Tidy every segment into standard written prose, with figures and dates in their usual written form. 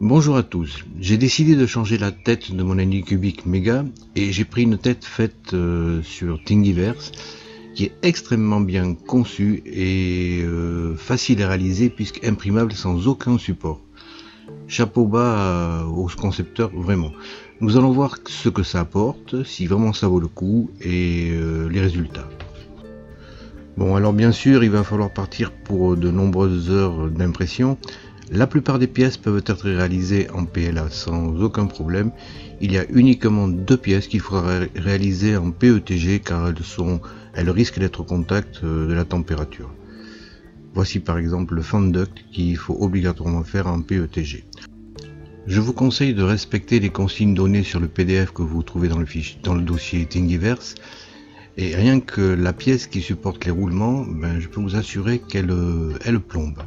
Bonjour à tous, j'ai décidé de changer la tête de mon Anycubic Mega et j'ai pris une tête faite sur Thingiverse qui est extrêmement bien conçue et facile à réaliser puisque imprimable sans aucun support. Chapeau bas aux concepteurs, vraiment. Nous allons voir ce que ça apporte, si vraiment ça vaut le coup et les résultats. Bon, alors bien sûr il va falloir partir pour de nombreuses heures d'impression. La plupart des pièces peuvent être réalisées en PLA sans aucun problème. Il y a uniquement deux pièces qu'il faudra réaliser en PETG car elles risquent d'être au contact de la température. Voici par exemple le fan duct qu'il faut obligatoirement faire en PETG. Je vous conseille de respecter les consignes données sur le PDF que vous trouvez dans le dossier Thingiverse. Et rien que la pièce qui supporte les roulements, je peux vous assurer qu'elle plombe.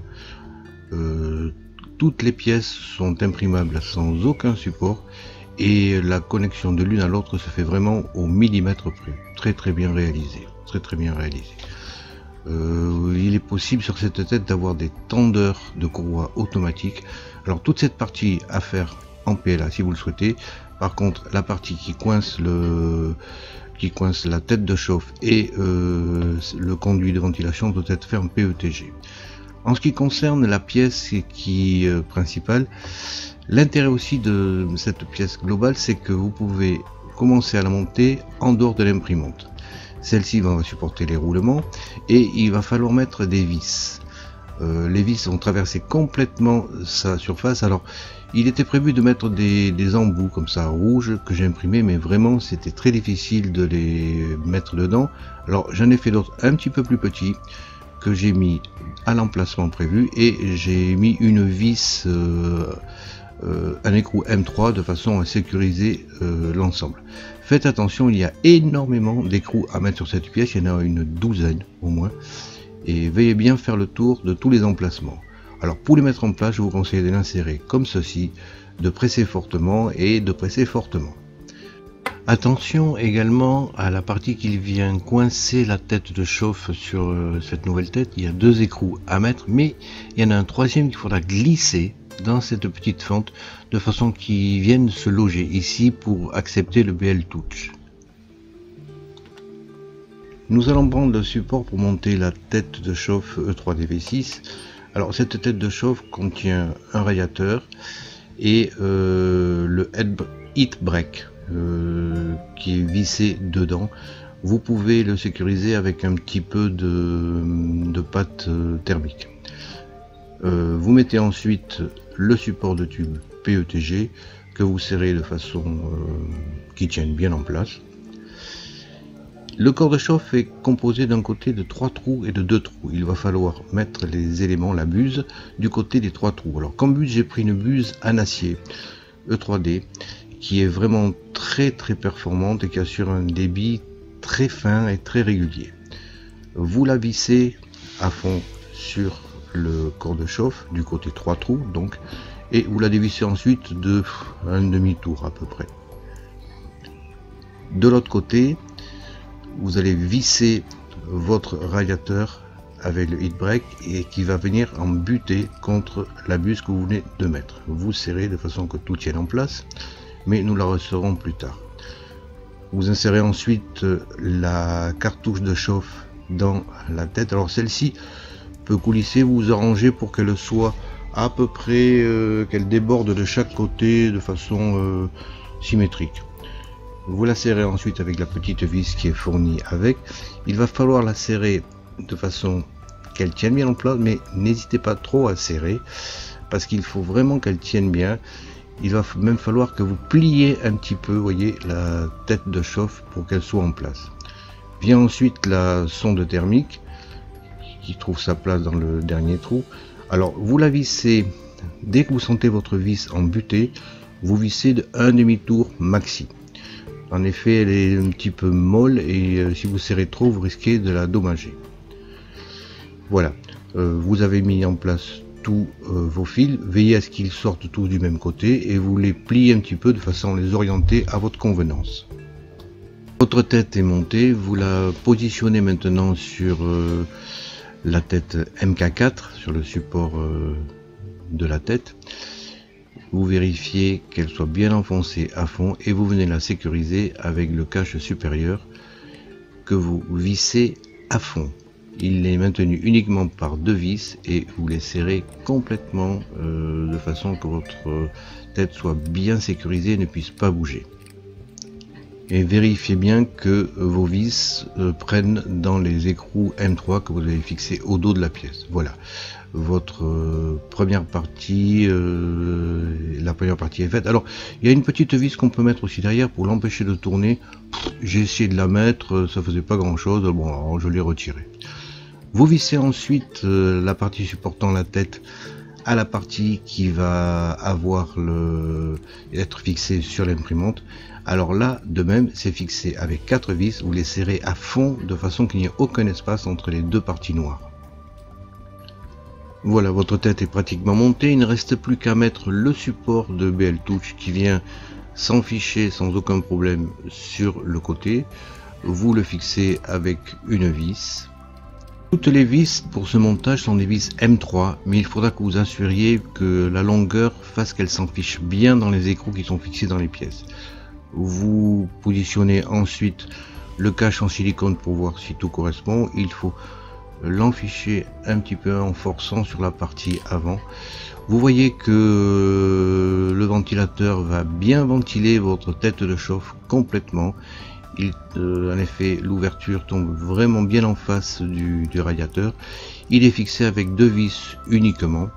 Toutes les pièces sont imprimables sans aucun support et la connexion de l'une à l'autre se fait vraiment au millimètre près. Très bien réalisé. Il est possible sur cette tête d'avoir des tendeurs de courroie automatiques. Alors toute cette partie à faire en PLA si vous le souhaitez. Par contre la partie qui coince la tête de chauffe et le conduit de ventilation doit être fait en PETG. En ce qui concerne la pièce principale, l'intérêt aussi de cette pièce globale, c'est que vous pouvez commencer à la monter en dehors de l'imprimante. Celle-ci va supporter les roulements et il va falloir mettre des vis. Les vis vont traverser complètement sa surface. Alors, il était prévu de mettre des embouts comme ça rouges que j'ai imprimés, mais vraiment c'était très difficile de les mettre dedans. Alors, j'en ai fait d'autres un petit peu plus petits que j'ai mis à l'emplacement prévu et j'ai mis une vis un écrou M3 de façon à sécuriser l'ensemble. Faites attention, il y a énormément d'écrous à mettre sur cette pièce, il y en a une douzaine au moins, et veillez bien faire le tour de tous les emplacements. Alors pour les mettre en place, je vous conseille de l'insérer comme ceci, de presser fortement et de presser fortement. Attention également à la partie qui vient coincer la tête de chauffe sur cette nouvelle tête. Il y a deux écrous à mettre, mais il y en a un troisième qu'il faudra glisser dans cette petite fente de façon qu'ils viennent se loger ici pour accepter le BL Touch. Nous allons prendre le support pour monter la tête de chauffe E3DV6. Alors cette tête de chauffe contient un radiateur et le heat break qui est vissé dedans. Vous pouvez le sécuriser avec un petit peu de pâte thermique. Vous mettez ensuite le support de tube PETG que vous serrez de façon qui tienne bien en place. Le corps de chauffe est composé d'un côté de 3 trous et de 2 trous. Il va falloir mettre les éléments, la buse, du côté des 3 trous. Alors comme buse, j'ai pris une buse en acier E3D qui est vraiment très performante et qui assure un débit très fin et très régulier. Vous la vissez à fond sur le corps de chauffe du côté 3 trous donc, et vous la dévissez ensuite de un demi-tour à peu près. De l'autre côté, vous allez visser votre radiateur avec le heat break et qui va venir en buter contre la buse que vous venez de mettre. Vous serrez de façon que tout tienne en place, mais nous la resserrons plus tard. Vous insérez ensuite la cartouche de chauffe dans la tête. Alors celle-ci peut coulisser, vous vous arrangez pour qu'elle soit à peu près, qu'elle déborde de chaque côté de façon symétrique. Vous la serrez ensuite avec la petite vis qui est fournie avec. Il va falloir la serrer de façon qu'elle tienne bien en place, mais n'hésitez pas trop à serrer parce qu'il faut vraiment qu'elle tienne bien. Il va même falloir que vous pliez un petit peu, voyez, la tête de chauffe pour qu'elle soit en place. Vient ensuite la sonde thermique qui trouve sa place dans le dernier trou. Alors vous la vissez, dès que vous sentez votre vis en butée, vous vissez de un demi-tour maxi. En effet, elle est un petit peu molle et si vous serrez trop, vous risquez de la dommager. Voilà, vous avez mis en place tous vos fils, veillez à ce qu'ils sortent tous du même côté et vous les pliez un petit peu de façon à les orienter à votre convenance. Votre tête est montée, vous la positionnez maintenant sur la tête MK4, sur le support de la tête. vous vérifiez qu'elle soit bien enfoncée à fond et vous venez la sécuriser avec le cache supérieur que vous vissez à fond. Il est maintenu uniquement par 2 vis et vous les serrez complètement de façon que votre tête soit bien sécurisée et ne puisse pas bouger. Et vérifiez bien que vos vis prennent dans les écrous M3 que vous avez fixés au dos de la pièce. Voilà, votre première partie, la première partie est faite. Alors, il y a une petite vis qu'on peut mettre aussi derrière pour l'empêcher de tourner. J'ai essayé de la mettre, ça faisait pas grand chose, bon, alors je l'ai retirée. Vous vissez ensuite la partie supportant la tête à la partie qui va avoir être fixée sur l'imprimante. Alors là, de même, c'est fixé avec 4 vis, vous les serrez à fond de façon qu'il n'y ait aucun espace entre les deux parties noires. Voilà, votre tête est pratiquement montée, il ne reste plus qu'à mettre le support de BL Touch qui vient s'enficher sans aucun problème sur le côté. Vous le fixez avec une vis. Toutes les vis pour ce montage sont des vis M3, mais il faudra que vous assuriez que la longueur fasse qu'elle s'enfiche bien dans les écrous qui sont fixés dans les pièces. Vous positionnez ensuite le cache en silicone pour voir si tout correspond. Il faut l'enficher un petit peu en forçant sur la partie avant. Vous voyez que le ventilateur va bien ventiler votre tête de chauffe complètement. En effet, l'ouverture tombe vraiment bien en face du radiateur. Il est fixé avec 2 vis uniquement,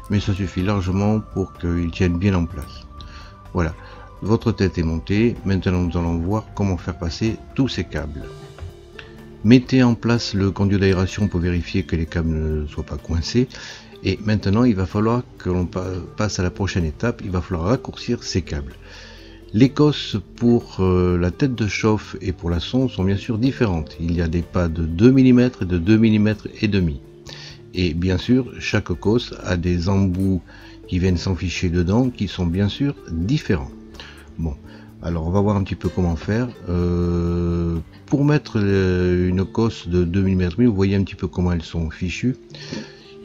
mais ça suffit largement pour qu'il tienne bien en place. Voilà, votre tête est montée. Maintenant, nous allons voir comment faire passer tous ces câbles. Mettez en place le conduit d'aération pour vérifier que les câbles ne soient pas coincés. Et maintenant, il va falloir que l'on passe à la prochaine étape. Il va falloir raccourcir ces câbles. Les cosses pour la tête de chauffe et pour la sonde sont bien sûr différentes. Il y a des pas de 2 mm et de 2 mm et demi. Et bien sûr, chaque cosse a des embouts qui viennent s'enficher dedans qui sont bien sûr différents. Bon, alors on va voir un petit peu comment faire. Pour mettre une cosse de 2 mm, vous voyez un petit peu comment elles sont fichues.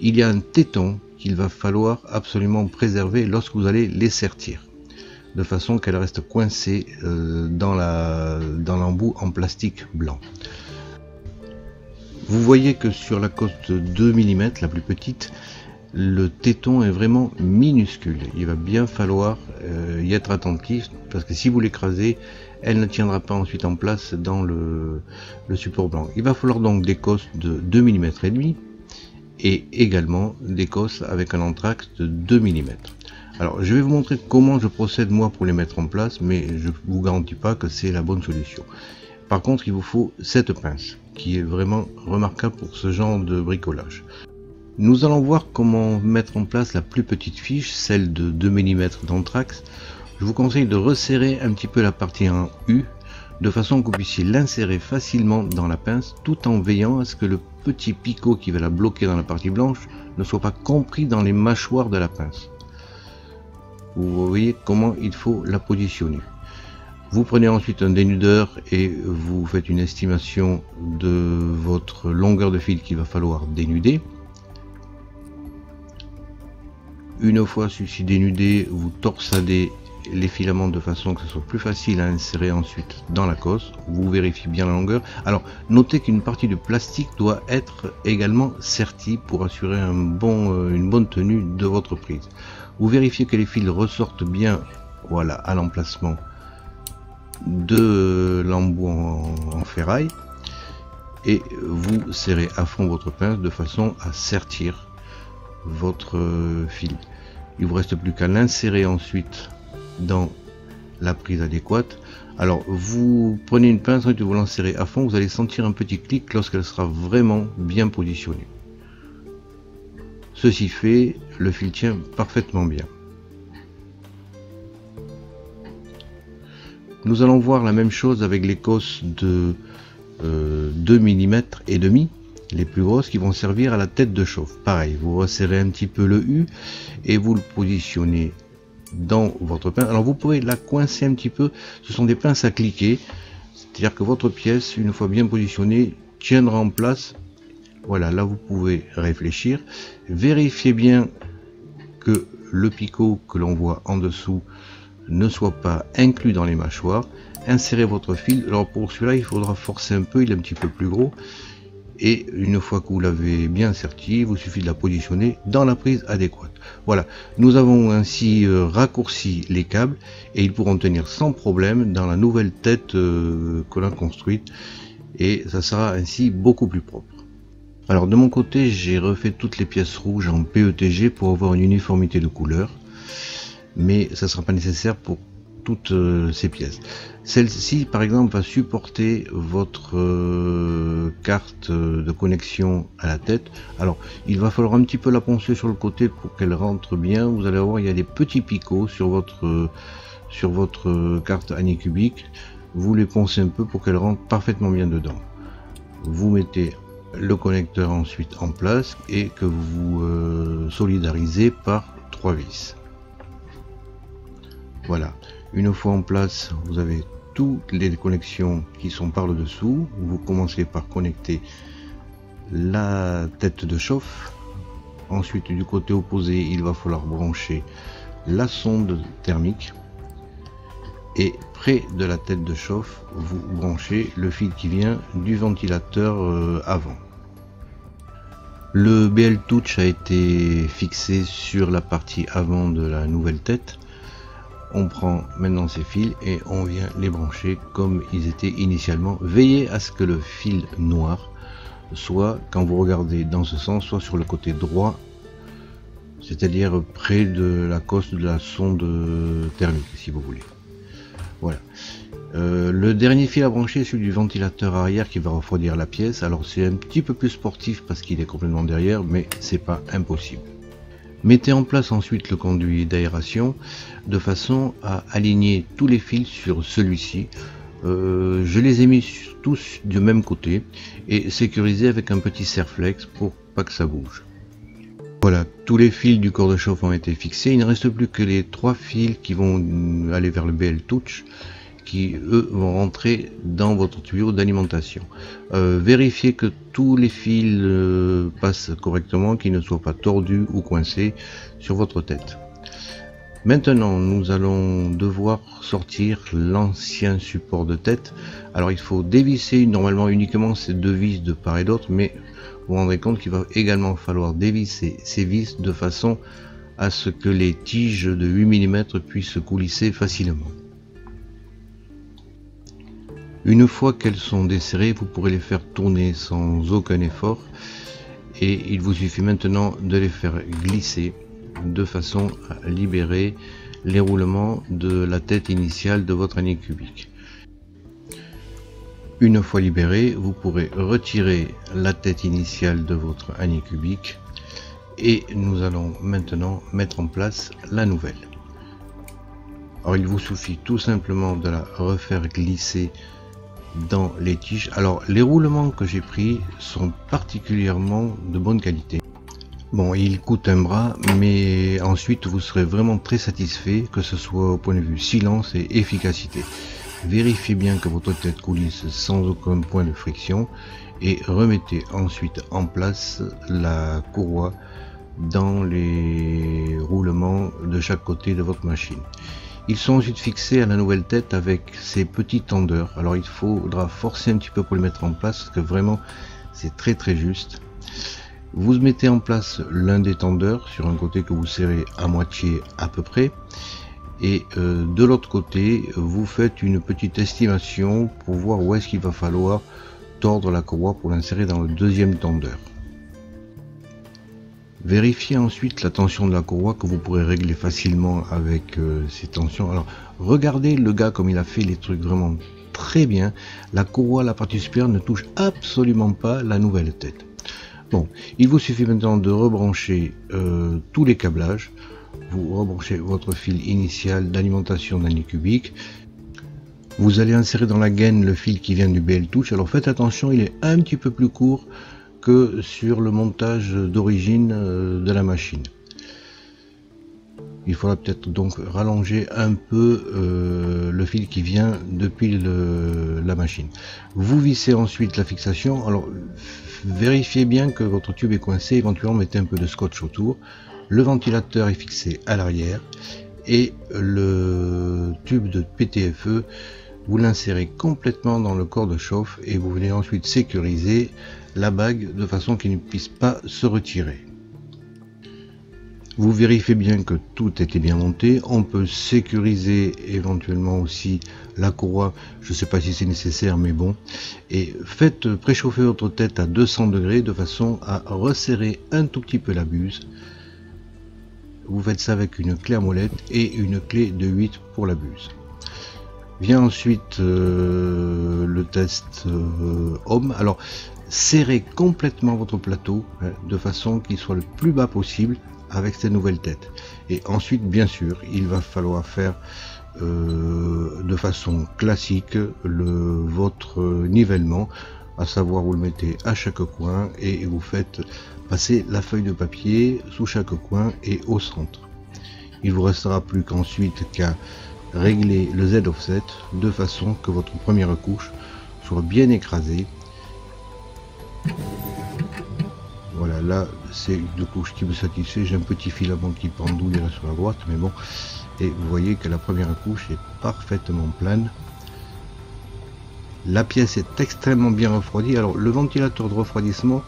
Il y a un téton qu'il va falloir absolument préserver lorsque vous allez les sertir, de façon qu'elle reste coincée dans l'embout en plastique blanc. Vous voyez que sur la cosse de 2 mm, la plus petite, le téton est vraiment minuscule. Il va bien falloir y être attentif, parce que si vous l'écrasez, elle ne tiendra pas ensuite en place dans le support blanc. Il va falloir donc des cosses de 2 mm et demi et également des cosses avec un entr'axe de 2 mm. Alors je vais vous montrer comment je procède moi pour les mettre en place, mais je vous garantis pas que c'est la bonne solution. Par contre, il vous faut cette pince qui est vraiment remarquable pour ce genre de bricolage. Nous allons voir comment mettre en place la plus petite fiche, celle de 2 mm d'entr'axe. Je vous conseille de resserrer un petit peu la partie en U, de façon que vous puissiez l'insérer facilement dans la pince, tout en veillant à ce que le petit picot qui va la bloquer dans la partie blanche ne soit pas compris dans les mâchoires de la pince. Vous voyez comment il faut la positionner. Vous prenez ensuite un dénudeur et vous faites une estimation de votre longueur de fil qu'il va falloir dénuder. Une fois celui-ci dénudé, vous torsadez les filaments de façon que ce soit plus facile à insérer ensuite dans la cosse. Vous vérifiez bien la longueur. Alors notez qu'une partie de plastique doit être également sertie pour assurer une bonne tenue de votre prise. Vous vérifiez que les fils ressortent bien, voilà, à l'emplacement de l'embout en ferraille, et vous serrez à fond votre pince de façon à sertir votre fil. Il vous reste plus qu'à l'insérer ensuite dans la prise adéquate. Alors vous prenez une pince et vous l'insérez à fond, vous allez sentir un petit clic lorsqu'elle sera vraiment bien positionnée. Ceci fait, le fil tient parfaitement bien. Nous allons voir la même chose avec les cosses de 2 mm et demi, les plus grosses, qui vont servir à la tête de chauffe. Pareil, vous resserrez un petit peu le U et vous le positionnez dans votre pince. Alors vous pouvez la coincer un petit peu, ce sont des pinces à cliquer, c'est-à-dire que votre pièce, une fois bien positionnée, tiendra en place. Voilà, là vous pouvez réfléchir, vérifiez bien que le picot que l'on voit en dessous ne soit pas inclus dans les mâchoires. Insérez votre fil. Alors pour celui-là, il faudra forcer un peu, il est un petit peu plus gros. Et une fois que vous l'avez bien inserti, il vous suffit de la positionner dans la prise adéquate. Voilà, nous avons ainsi raccourci les câbles et ils pourront tenir sans problème dans la nouvelle tête que l'on a construite, et ça sera ainsi beaucoup plus propre. Alors de mon côté, j'ai refait toutes les pièces rouges en PETG pour avoir une uniformité de couleur, mais ça ne sera pas nécessaire pour toutes ces pièces. Celle-ci par exemple va supporter votre carte de connexion à la tête. Alors il va falloir un petit peu la poncer sur le côté pour qu'elle rentre bien. Vous allez voir, il y a des petits picots sur votre carte Anycubic. Vous les poncez un peu pour qu'elle rentre parfaitement bien dedans. Vous mettez le connecteur ensuite en place et que vous solidarisez par 3 vis. Voilà, une fois en place, vous avez toutes les connexions qui sont par le dessous. Vous commencez par connecter la tête de chauffe. Ensuite, du côté opposé, il va falloir brancher la sonde thermique. Et près de la tête de chauffe, vous branchez le fil qui vient du ventilateur avant. Le BL Touch a été fixé sur la partie avant de la nouvelle tête. On prend maintenant ces fils et on vient les brancher comme ils étaient initialement. Veillez à ce que le fil noir soit, quand vous regardez dans ce sens, soit sur le côté droit, c'est-à-dire près de la coste de la sonde thermique, si vous voulez. Voilà. Le dernier fil à brancher est celui du ventilateur arrière qui va refroidir la pièce. Alors c'est un petit peu plus sportif parce qu'il est complètement derrière, mais c'est pas impossible. Mettez en place ensuite le conduit d'aération de façon à aligner tous les fils sur celui-ci. Je les ai mis tous du même côté et sécurisés avec un petit serre-flex pour pas que ça bouge. Voilà, tous les fils du corps de chauffe ont été fixés. Il ne reste plus que les 3 fils qui vont aller vers le BL Touch, qui eux vont rentrer dans votre tuyau d'alimentation. Vérifiez que tous les fils passent correctement, qu'ils ne soient pas tordus ou coincés sur votre tête. Maintenant, nous allons devoir sortir l'ancien support de tête. Alors il faut dévisser normalement uniquement ces 2 vis de part et d'autre, mais vous vous rendrez compte qu'il va également falloir dévisser ces vis de façon à ce que les tiges de 8 mm puissent coulisser facilement. Une fois qu'elles sont desserrées, vous pourrez les faire tourner sans aucun effort et il vous suffit maintenant de les faire glisser de façon à libérer les roulements de la tête initiale de votre Anycubic. Une fois libéré, vous pourrez retirer la tête initiale de votre Anycubic et nous allons maintenant mettre en place la nouvelle. Alors il vous suffit tout simplement de la refaire glisser dans les tiges. Alors les roulements que j'ai pris sont particulièrement de bonne qualité. Bon, il coûte un bras, mais ensuite vous serez vraiment très satisfait, que ce soit au point de vue silence et efficacité. Vérifiez bien que votre tête coulisse sans aucun point de friction et remettez ensuite en place la courroie dans les roulements de chaque côté de votre machine. Ils sont ensuite fixés à la nouvelle tête avec ces petits tendeurs. Alors il faudra forcer un petit peu pour les mettre en place parce que vraiment c'est très juste. Vous mettez en place l'un des tendeurs sur un côté que vous serrez à moitié à peu près. Et de l'autre côté, vous faites une petite estimation pour voir où est-ce qu'il va falloir tordre la courroie pour l'insérer dans le deuxième tendeur. Vérifiez ensuite la tension de la courroie que vous pourrez régler facilement avec ces tensions. Alors regardez le gars comme il a fait les trucs vraiment très bien. La courroie, la partie supérieure ne touche absolument pas la nouvelle tête. Bon, il vous suffit maintenant de rebrancher tous les câblages. Vous rebranchez votre fil initial d'alimentation d'Anycubic. Vous allez insérer dans la gaine le fil qui vient du BL Touch. Alors faites attention, il est un petit peu plus court que sur le montage d'origine de la machine. Il faudra peut-être donc rallonger un peu le fil qui vient depuis la machine. Vous vissez ensuite la fixation. Alors vérifiez bien que votre tube est coincé, éventuellement mettez un peu de scotch autour. Le ventilateur est fixé à l'arrière et le tube de PTFE, vous l'insérez complètement dans le corps de chauffe et vous venez ensuite sécuriser la bague de façon qu'il ne puisse pas se retirer. Vous vérifiez bien que tout était bien monté. On peut sécuriser éventuellement aussi la courroie. Je ne sais pas si c'est nécessaire, mais bon. Et faites préchauffer votre tête à 200 degrés de façon à resserrer un tout petit peu la buse. Vous faites ça avec une clé à molette et une clé de 8 pour la buse. Vient ensuite le test homme. Alors, serrez complètement votre plateau de façon qu'il soit le plus bas possible avec cette nouvelle tête. Et ensuite, bien sûr, il va falloir faire de façon classique votre nivellement, à savoir vous le mettez à chaque coin et vous faites passer la feuille de papier sous chaque coin et au centre. Il vous restera plus qu'ensuite qu'à régler le Z offset de façon que votre première couche soit bien écrasée. Voilà, là c'est une couche qui me satisfait. J'ai un petit filament qui pendouille là sur la droite, mais bon. Et vous voyez que la première couche est parfaitement plane. La pièce est extrêmement bien refroidie. Alors le ventilateur de refroidissement,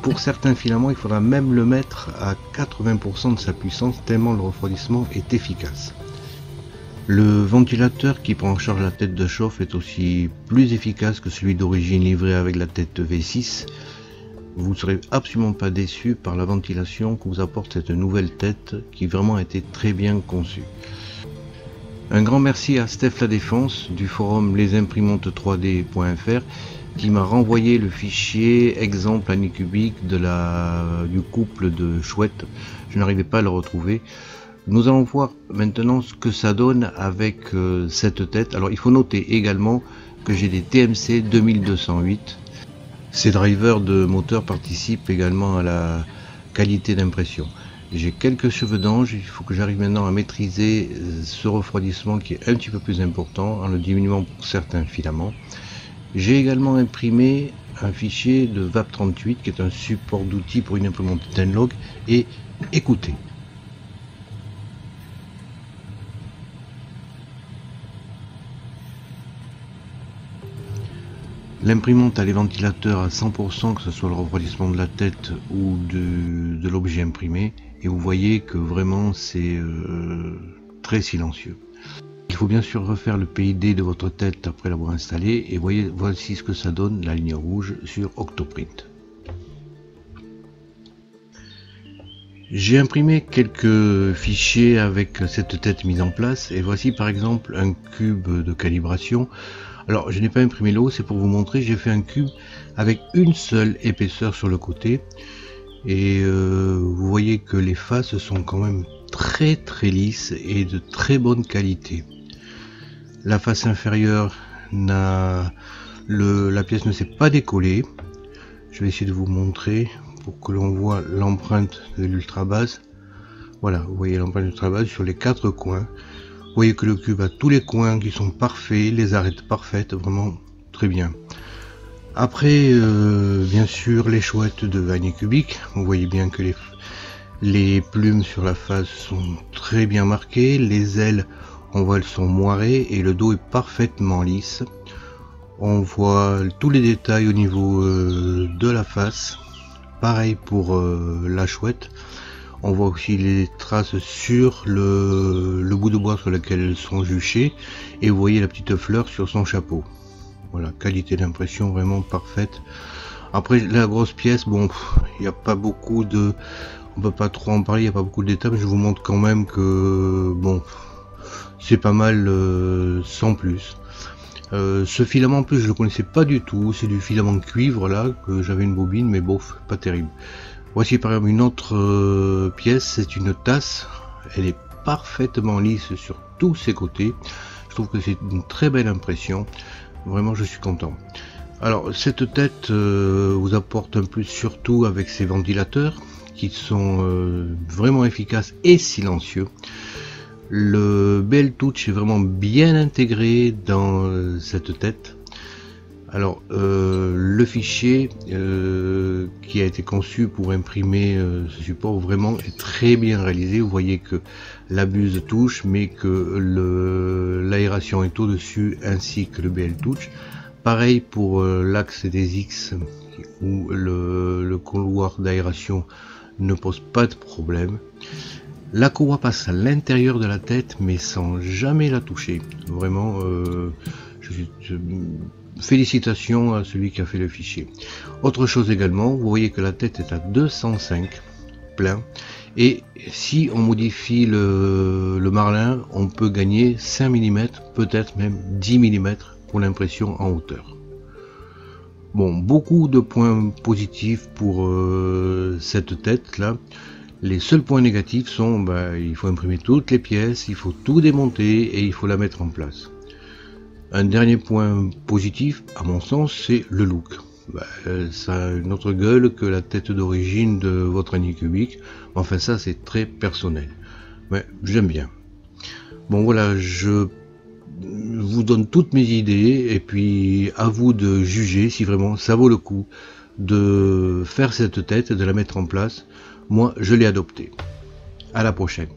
pour certains filaments, il faudra même le mettre à 80% de sa puissance, tellement le refroidissement est efficace. Le ventilateur qui prend en charge la tête de chauffe est aussi plus efficace que celui d'origine livré avec la tête V6. Vous ne serez absolument pas déçu par la ventilation que vous apporte cette nouvelle tête qui vraiment a été très bien conçue. Un grand merci à Steph La Défense du forum lesimprimantes3d.fr qui m'a renvoyé le fichier exemple Anycubic du couple de chouettes. Je n'arrivais pas à le retrouver. Nous allons voir maintenant ce que ça donne avec cette tête. Alors il faut noter également que j'ai des TMC 2208. Ces drivers de moteur participent également à la qualité d'impression. J'ai quelques cheveux d'ange, il faut que j'arrive maintenant à maîtriser ce refroidissement qui est un petit peu plus important en le diminuant pour certains filaments. J'ai également imprimé un fichier de VAP38 qui est un support d'outils pour une imprimante Tenlog et écoutez. L'imprimante a les ventilateurs à 100%, que ce soit le refroidissement de la tête ou de l'objet imprimé, et vous voyez que vraiment c'est très silencieux. Il faut bien sûr refaire le PID de votre tête après l'avoir installé, et voici ce que ça donne, la ligne rouge sur Octoprint. J'ai imprimé quelques fichiers avec cette tête mise en place, et voici par exemple un cube de calibration. Alors je n'ai pas imprimé le haut, c'est pour vous montrer, j'ai fait un cube avec une seule épaisseur sur le côté et vous voyez que les faces sont quand même très lisses et de très bonne qualité. La face inférieure, la pièce ne s'est pas décollée. Je vais essayer de vous montrer pour que l'on voit l'empreinte de l'ultra base. Voilà, vous voyez l'empreinte ultra base sur les 4 coins. Vous voyez que le cube a tous les coins qui sont parfaits, les arêtes parfaites, vraiment très bien. Après, bien sûr, les chouettes de Anycubic. Vous voyez bien que les plumes sur la face sont très bien marquées. Les ailes, on voit, elles sont moirées et le dos est parfaitement lisse. On voit tous les détails au niveau de la face. Pareil pour la chouette. On voit aussi les traces sur le bout de bois sur lequel elles sont juchées. Et vous voyez la petite fleur sur son chapeau. Voilà, qualité d'impression vraiment parfaite. Après la grosse pièce, bon, il n'y a pas beaucoup de... On peut pas trop en parler, il n'y a pas beaucoup de détails. Mais je vous montre quand même que, bon, c'est pas mal sans plus. Ce filament en plus je le connaissais pas du tout. C'est du filament de cuivre là, que j'avais une bobine, mais bon, pas terrible. Voici par exemple une autre pièce, c'est une tasse, elle est parfaitement lisse sur tous ses côtés, je trouve que c'est une très belle impression, vraiment je suis content. Alors cette tête vous apporte un plus surtout avec ses ventilateurs qui sont vraiment efficaces et silencieux. Le BL Touch est vraiment bien intégré dans cette tête. Alors le fichier qui a été conçu pour imprimer ce support vraiment est très bien réalisé. Vous voyez que la buse touche, mais que l'aération est au-dessus, ainsi que le BL touch. Pareil pour l'axe des X, où le couloir d'aération ne pose pas de problème. La courroie passe à l'intérieur de la tête, mais sans jamais la toucher. Vraiment, félicitations à celui qui a fait le fichier. Autre chose également, vous voyez que la tête est à 205 plein, et si on modifie le marlin, on peut gagner 5 mm, peut-être même 10 mm pour l'impression en hauteur. Bon, beaucoup de points positifs pour cette tête là. Les seuls points négatifs sont, il faut imprimer toutes les pièces, il faut tout démonter et il faut la mettre en place. Un dernier point positif, à mon sens, c'est le look. Ça a une autre gueule que la tête d'origine de votre Anycubic. Enfin, ça, c'est très personnel. Mais j'aime bien. Bon, voilà, je vous donne toutes mes idées et puis à vous de juger si vraiment ça vaut le coup de faire cette tête et de la mettre en place. Moi, je l'ai adoptée. À la prochaine.